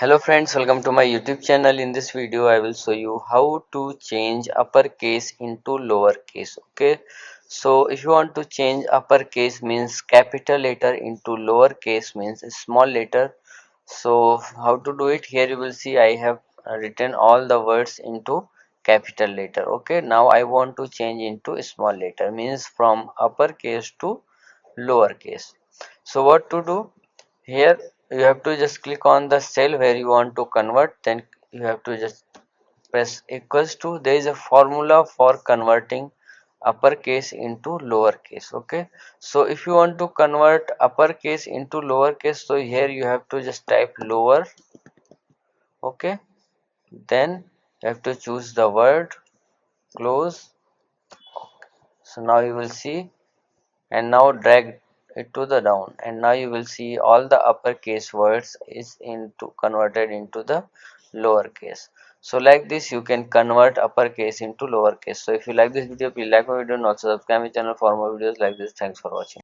Hello friends, welcome to my YouTube channel. In this video I will show you how to change uppercase into lowercase. Okay, so if you want to change uppercase means capital letter into lowercase means small letter. So how to do it? Here you will see I have written all the words into capital letter. Okay, now I want to change into small letter means from uppercase to lowercase. So what to do? Here you have to just click on the cell where you want to convert, then you have to just press equals to. There is a formula for converting uppercase into lowercase. Okay, so if you want to convert uppercase into lowercase, so here you have to just type lower. Okay, then you have to choose the word close. So now you will see, and now drag it to the down, and now you will see all the uppercase words is into converted into the lowercase. So like this you can convert uppercase into lowercase. So if you like this video, please like my video and also subscribe my channel for more videos like this. Thanks for watching.